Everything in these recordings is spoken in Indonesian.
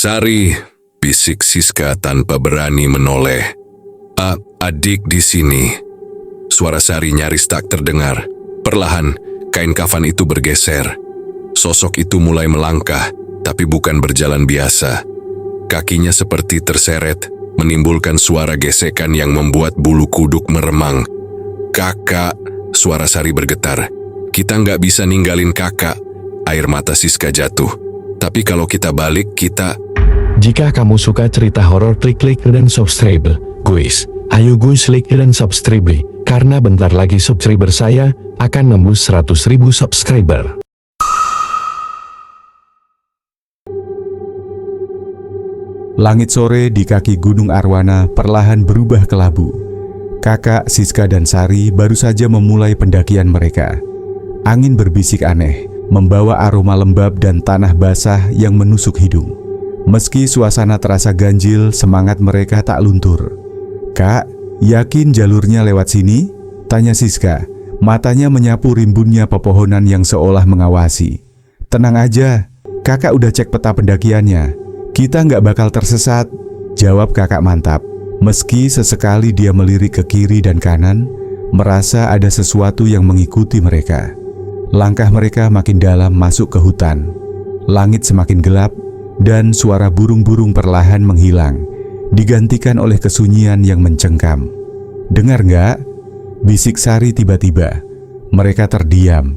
Sari, bisik Siska tanpa berani menoleh. Adik di sini. Suara Sari nyaris tak terdengar. Perlahan, kain kafan itu bergeser. Sosok itu mulai melangkah, tapi bukan berjalan biasa. Kakinya seperti terseret, menimbulkan suara gesekan yang membuat bulu kuduk meremang. "Kakak," suara Sari bergetar. "Kita nggak bisa ninggalin kakak." Air mata Siska jatuh. "Tapi kalau kita balik, kita..." Jika kamu suka cerita horor, klik dan subscribe, guys. Ayo guys, like dan subscribe, karena bentar lagi subscriber saya akan nembus 100.000 subscriber. Langit sore di kaki Gunung Arwana perlahan berubah kelabu. Kakak, Siska, dan Sari baru saja memulai pendakian mereka. Angin berbisik aneh, membawa aroma lembab dan tanah basah yang menusuk hidung. Meski suasana terasa ganjil, semangat mereka tak luntur. "Kak, yakin jalurnya lewat sini?" tanya Siska. Matanya menyapu rimbunnya pepohonan yang seolah mengawasi. "Tenang aja, kakak udah cek peta pendakiannya. Kita nggak bakal tersesat," jawab kakak mantap. Meski sesekali dia melirik ke kiri dan kanan, merasa ada sesuatu yang mengikuti mereka. Langkah mereka makin dalam masuk ke hutan. Langit semakin gelap, dan suara burung-burung perlahan menghilang, digantikan oleh kesunyian yang mencengkam. "Dengar nggak?" bisik Sari tiba-tiba. Mereka terdiam.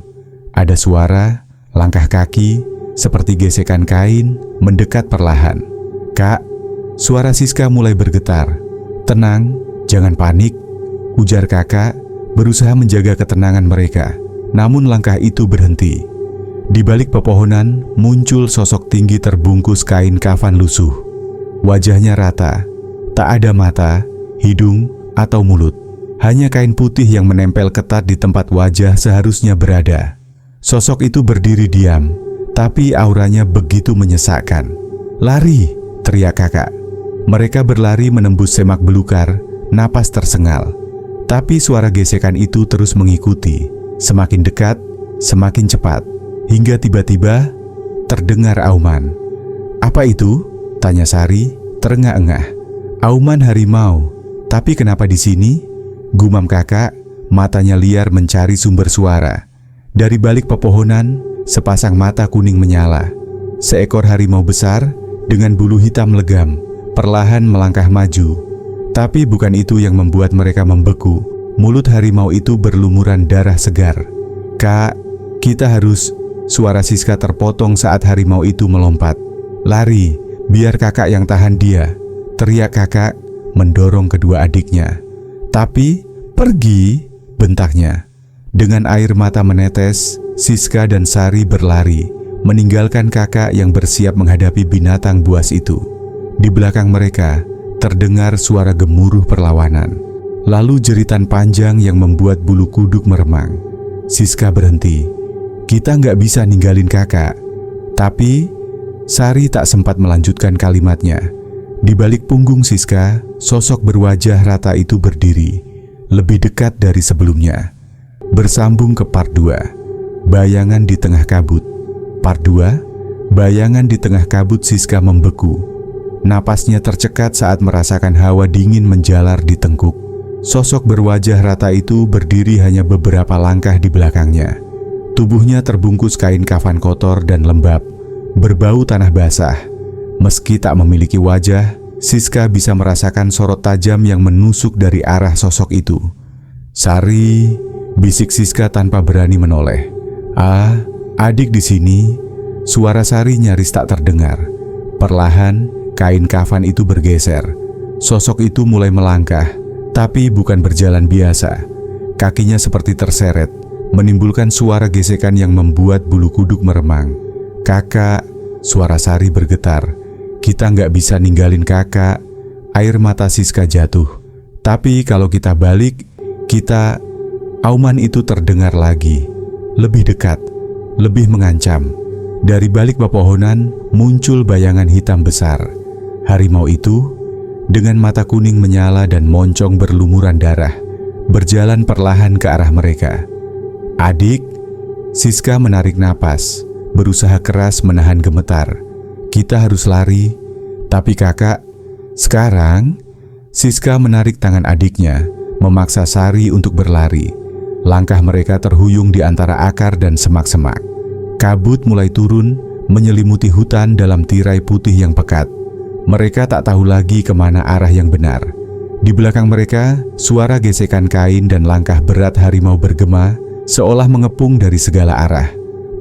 Ada suara, langkah kaki, seperti gesekan kain, mendekat perlahan. "Kak," suara Siska mulai bergetar. "Tenang, jangan panik," ujar kakak, berusaha menjaga ketenangan mereka. Namun langkah itu berhenti. Di balik pepohonan muncul sosok tinggi terbungkus kain kafan lusuh. Wajahnya rata, tak ada mata, hidung, atau mulut. Hanya kain putih yang menempel ketat di tempat wajah seharusnya berada. Sosok itu berdiri diam, tapi auranya begitu menyesakkan. "Lari!" teriak kakak. Mereka berlari menembus semak belukar, napas tersengal. Tapi suara gesekan itu terus mengikuti. Semakin dekat, semakin cepat, hingga tiba-tiba terdengar auman. "Apa itu?" tanya Sari, terengah-engah. "Auman harimau. Tapi kenapa di sini?" gumam kakak, matanya liar mencari sumber suara. Dari balik pepohonan, sepasang mata kuning menyala. Seekor harimau besar dengan bulu hitam legam perlahan melangkah maju. Tapi bukan itu yang membuat mereka membeku. Mulut harimau itu berlumuran darah segar. "Kak, kita harus..." Suara Siska terpotong saat harimau itu melompat. "Lari, biar kakak yang tahan dia," teriak kakak, mendorong kedua adiknya. "Tapi, pergi," bentaknya. Dengan air mata menetes, Siska dan Sari berlari, meninggalkan kakak yang bersiap menghadapi binatang buas itu. Di belakang mereka, terdengar suara gemuruh perlawanan. Lalu jeritan panjang yang membuat bulu kuduk meremang. Siska berhenti. "Kita nggak bisa ninggalin kakak." Tapi Sari tak sempat melanjutkan kalimatnya. Di balik punggung Siska, sosok berwajah rata itu berdiri, lebih dekat dari sebelumnya. Bersambung ke part 2, bayangan di tengah kabut. Part 2, bayangan di tengah kabut. Siska membeku. Napasnya tercekat saat merasakan hawa dingin menjalar di tengkuk. Sosok berwajah rata itu berdiri hanya beberapa langkah di belakangnya. Tubuhnya terbungkus kain kafan kotor dan lembab, berbau tanah basah. Meski tak memiliki wajah, Siska bisa merasakan sorot tajam yang menusuk dari arah sosok itu. "Sari," bisik Siska tanpa berani menoleh. Adik di sini." Suara Sari nyaris tak terdengar. Perlahan, kain kafan itu bergeser. Sosok itu mulai melangkah, tapi bukan berjalan biasa. Kakinya seperti terseret, menimbulkan suara gesekan yang membuat bulu kuduk meremang. "Kakak," suara Sari bergetar. "Kita nggak bisa ninggalin kakak." Air mata Siska jatuh. "Tapi kalau kita balik, kita..." Auman itu terdengar lagi, lebih dekat, lebih mengancam. Dari balik pepohonan muncul bayangan hitam besar. Harimau itu dengan mata kuning menyala dan moncong berlumuran darah, berjalan perlahan ke arah mereka. "Adik," Siska menarik napas, berusaha keras menahan gemetar. "Kita harus lari Tapi kakak, sekarang Siska menarik tangan adiknya, memaksa Sari untuk berlari. Langkah mereka terhuyung di antara akar dan semak-semak. Kabut mulai turun, menyelimuti hutan dalam tirai putih yang pekat. Mereka tak tahu lagi kemana arah yang benar. Di belakang mereka, suara gesekan kain dan langkah berat harimau bergema, seolah mengepung dari segala arah.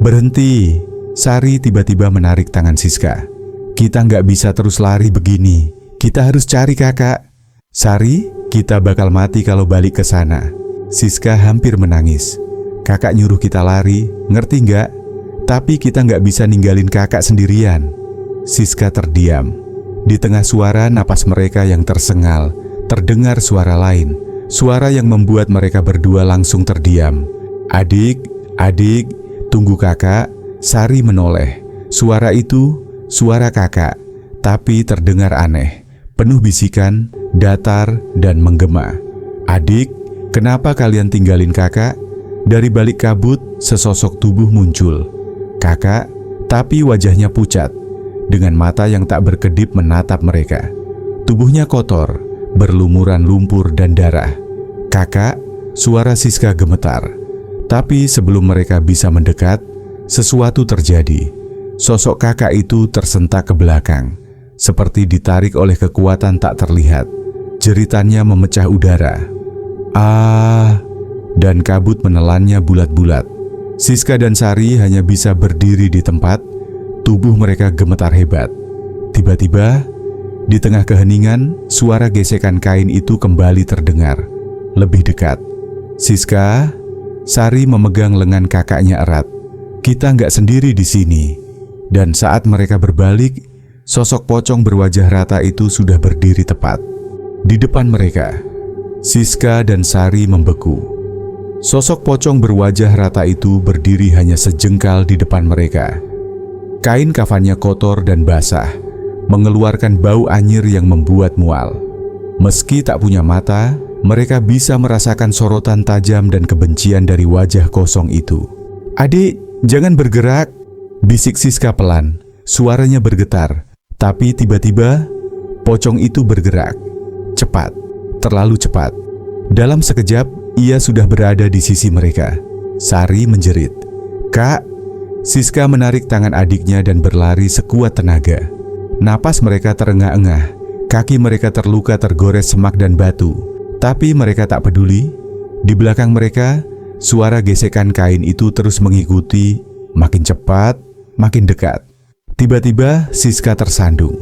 "Berhenti!" Sari tiba-tiba menarik tangan Siska. "Kita nggak bisa terus lari begini. Kita harus cari kakak." "Sari, kita bakal mati kalau balik ke sana." Siska hampir menangis. "Kakak nyuruh kita lari, ngerti nggak? Tapi kita nggak bisa ninggalin kakak sendirian." Siska terdiam. Di tengah suara napas mereka yang tersengal, terdengar suara lain. Suara yang membuat mereka berdua langsung terdiam. "Adik, adik, tunggu kakak." Sari menoleh. Suara itu, suara kakak, tapi terdengar aneh, penuh bisikan, datar, dan menggema. "Adik, kenapa kalian tinggalin kakak?" Dari balik kabut, sesosok tubuh muncul. Kakak, tapi wajahnya pucat, dengan mata yang tak berkedip menatap mereka. Tubuhnya kotor, berlumuran lumpur dan darah. "Kakak," suara Siska gemetar. Tapi sebelum mereka bisa mendekat, sesuatu terjadi. Sosok kakak itu tersentak ke belakang, seperti ditarik oleh kekuatan tak terlihat. Jeritannya memecah udara. "Ah!" Dan kabut menelannya bulat-bulat. Siska dan Sari hanya bisa berdiri di tempat. Tubuh mereka gemetar hebat. Tiba-tiba, di tengah keheningan, suara gesekan kain itu kembali terdengar. Lebih dekat. "Siska," Sari memegang lengan kakaknya erat. "Kita nggak sendiri di sini." Dan saat mereka berbalik, sosok pocong berwajah rata itu sudah berdiri tepat di depan mereka. Siska dan Sari membeku. Sosok pocong berwajah rata itu berdiri hanya sejengkal di depan mereka. Kain kafannya kotor dan basah, mengeluarkan bau anyir yang membuat mual. Meski tak punya mata, mereka bisa merasakan sorotan tajam dan kebencian dari wajah kosong itu. "Adik, jangan bergerak," bisik Siska pelan. Suaranya bergetar, tapi tiba-tiba pocong itu bergerak. Cepat, terlalu cepat. Dalam sekejap, ia sudah berada di sisi mereka. Sari menjerit. "Kak!" Siska menarik tangan adiknya dan berlari sekuat tenaga. Napas mereka terengah-engah, kaki mereka terluka tergores semak dan batu. Tapi mereka tak peduli. Di belakang mereka, suara gesekan kain itu terus mengikuti, makin cepat, makin dekat. Tiba-tiba Siska tersandung.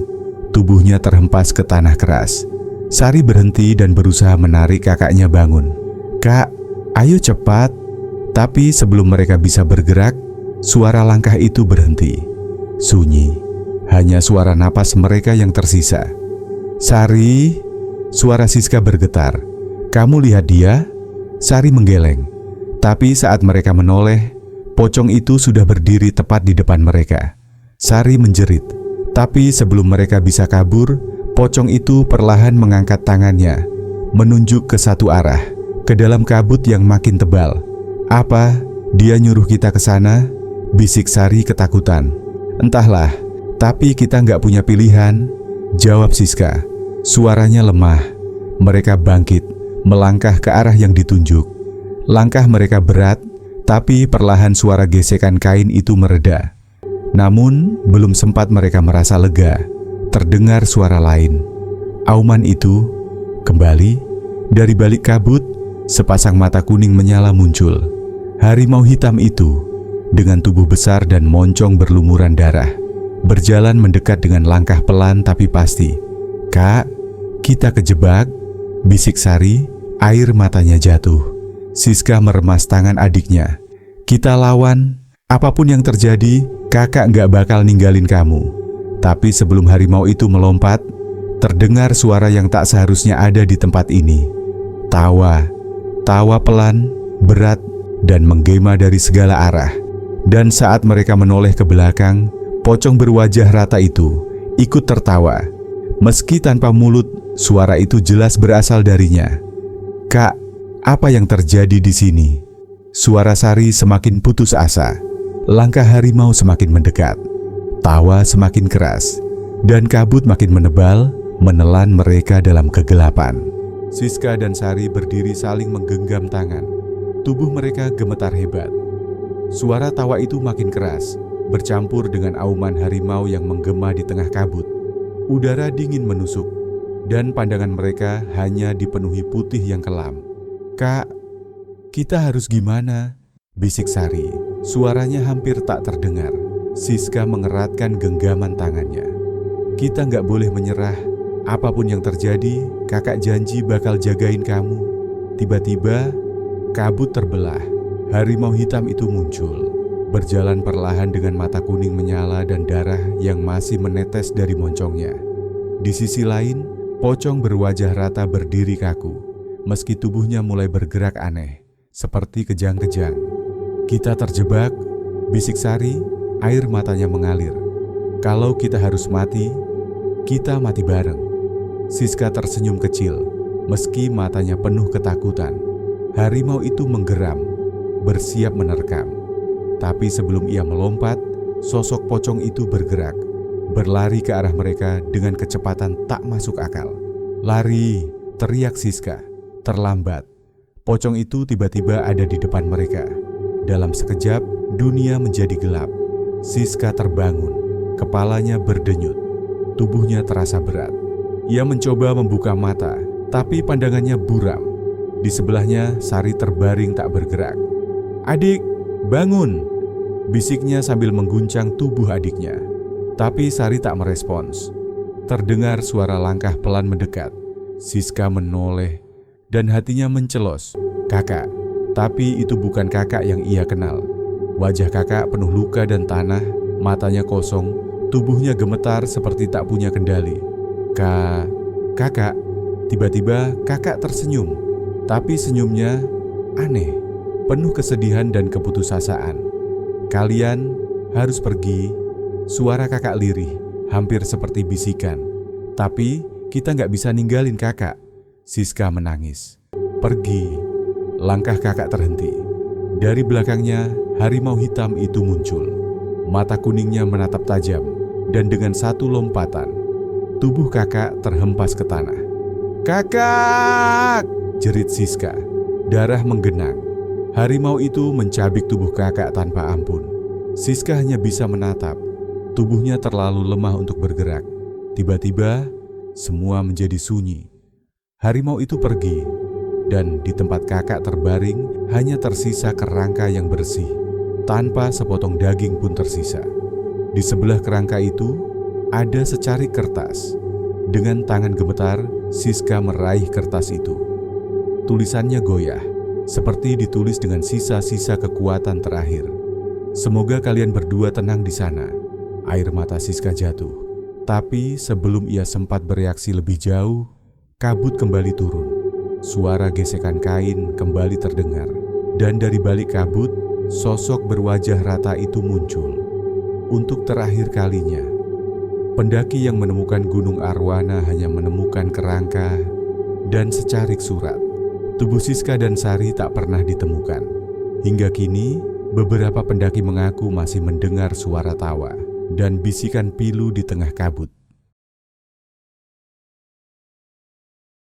Tubuhnya terhempas ke tanah keras. Sari berhenti dan berusaha menarik kakaknya bangun. "Kak, ayo cepat." Tapi sebelum mereka bisa bergerak, suara langkah itu berhenti. Sunyi, hanya suara napas mereka yang tersisa. "Sari," suara Siska bergetar. "Kamu lihat dia?" Sari menggeleng. Tapi saat mereka menoleh, pocong itu sudah berdiri tepat di depan mereka. Sari menjerit. Tapi sebelum mereka bisa kabur, pocong itu perlahan mengangkat tangannya, menunjuk ke satu arah, ke dalam kabut yang makin tebal. "Apa? Dia nyuruh kita ke sana?" bisik Sari ketakutan. "Entahlah, tapi kita nggak punya pilihan," jawab Siska. Suaranya lemah. Mereka bangkit, melangkah ke arah yang ditunjuk. Langkah mereka berat, tapi perlahan suara gesekan kain itu mereda. Namun, belum sempat mereka merasa lega, terdengar suara lain. Auman itu, kembali, dari balik kabut, sepasang mata kuning menyala muncul. Harimau hitam itu, dengan tubuh besar dan moncong berlumuran darah, berjalan mendekat dengan langkah pelan tapi pasti. "Kak, kita kejebak," bisik Sari, air matanya jatuh. Siska meremas tangan adiknya. "Kita lawan, apapun yang terjadi, kakak nggak bakal ninggalin kamu." Tapi sebelum harimau itu melompat, terdengar suara yang tak seharusnya ada di tempat ini. Tawa, tawa pelan, berat, dan menggema dari segala arah. Dan saat mereka menoleh ke belakang, pocong berwajah rata itu ikut tertawa. Meski tanpa mulut, suara itu jelas berasal darinya. "Kak, apa yang terjadi di sini?" Suara Sari semakin putus asa. Langkah harimau semakin mendekat. Tawa semakin keras. dan kabut makin menebal, menelan mereka dalam kegelapan. Siska dan Sari berdiri saling menggenggam tangan. Tubuh mereka gemetar hebat. Suara tawa itu makin keras, bercampur dengan auman harimau yang menggema di tengah kabut. Udara dingin menusuk, dan pandangan mereka hanya dipenuhi putih yang kelam. "Kak, kita harus gimana?" bisik Sari. Suaranya hampir tak terdengar. Siska mengeratkan genggaman tangannya. "Kita nggak boleh menyerah. Apapun yang terjadi, kakak janji bakal jagain kamu." Tiba-tiba, kabut terbelah. Harimau hitam itu muncul, berjalan perlahan dengan mata kuning menyala dan darah yang masih menetes dari moncongnya. Di sisi lain, pocong berwajah rata berdiri kaku, meski tubuhnya mulai bergerak aneh, seperti kejang-kejang. "Kita terjebak," bisik Sari, air matanya mengalir. "Kalau kita harus mati, kita mati bareng." Siska tersenyum kecil, meski matanya penuh ketakutan. Harimau itu menggeram, bersiap menerkam. Tapi sebelum ia melompat, sosok pocong itu bergerak, berlari ke arah mereka dengan kecepatan tak masuk akal. "Lari!" teriak Siska. Terlambat. Pocong itu tiba-tiba ada di depan mereka. Dalam sekejap, dunia menjadi gelap. Siska terbangun, kepalanya berdenyut, tubuhnya terasa berat. Ia mencoba membuka mata, tapi pandangannya buram. Di sebelahnya, Sari terbaring tak bergerak. "Adik, bangun!" bisiknya sambil mengguncang tubuh adiknya. Tapi Sari tak merespons. Terdengar suara langkah pelan mendekat. Siska menoleh dan hatinya mencelos. Kakak, tapi itu bukan kakak yang ia kenal. Wajah kakak penuh luka dan tanah, matanya kosong, tubuhnya gemetar seperti tak punya kendali. Kakak, tiba-tiba kakak tersenyum, tapi senyumnya aneh, penuh kesedihan dan keputusasaan. "Kalian harus pergi," suara kakak lirih, hampir seperti bisikan. "Tapi kita nggak bisa ninggalin kakak." Siska menangis. "Pergi." Langkah kakak terhenti. Dari belakangnya, harimau hitam itu muncul. Mata kuningnya menatap tajam, dan dengan satu lompatan, tubuh kakak terhempas ke tanah. "Kakak!" jerit Siska. Darah menggenang. Harimau itu mencabik tubuh kakak tanpa ampun. Siska hanya bisa menatap. Tubuhnya terlalu lemah untuk bergerak. Tiba-tiba, semua menjadi sunyi. Harimau itu pergi, dan di tempat kakak terbaring hanya tersisa kerangka yang bersih, tanpa sepotong daging pun tersisa. Di sebelah kerangka itu, ada secari kertas. Dengan tangan gemetar, Siska meraih kertas itu. Tulisannya goyah, seperti ditulis dengan sisa-sisa kekuatan terakhir. "Semoga kalian berdua tenang di sana." Air mata Siska jatuh. Tapi sebelum ia sempat bereaksi lebih jauh, kabut kembali turun. Suara gesekan kain kembali terdengar. Dan dari balik kabut, sosok berwajah rata itu muncul. Untuk terakhir kalinya, pendaki yang menemukan Gunung Arwana hanya menemukan kerangka dan secarik surat. Tubuh Siska dan Sari tak pernah ditemukan. Hingga kini, beberapa pendaki mengaku masih mendengar suara tawa dan bisikan pilu di tengah kabut.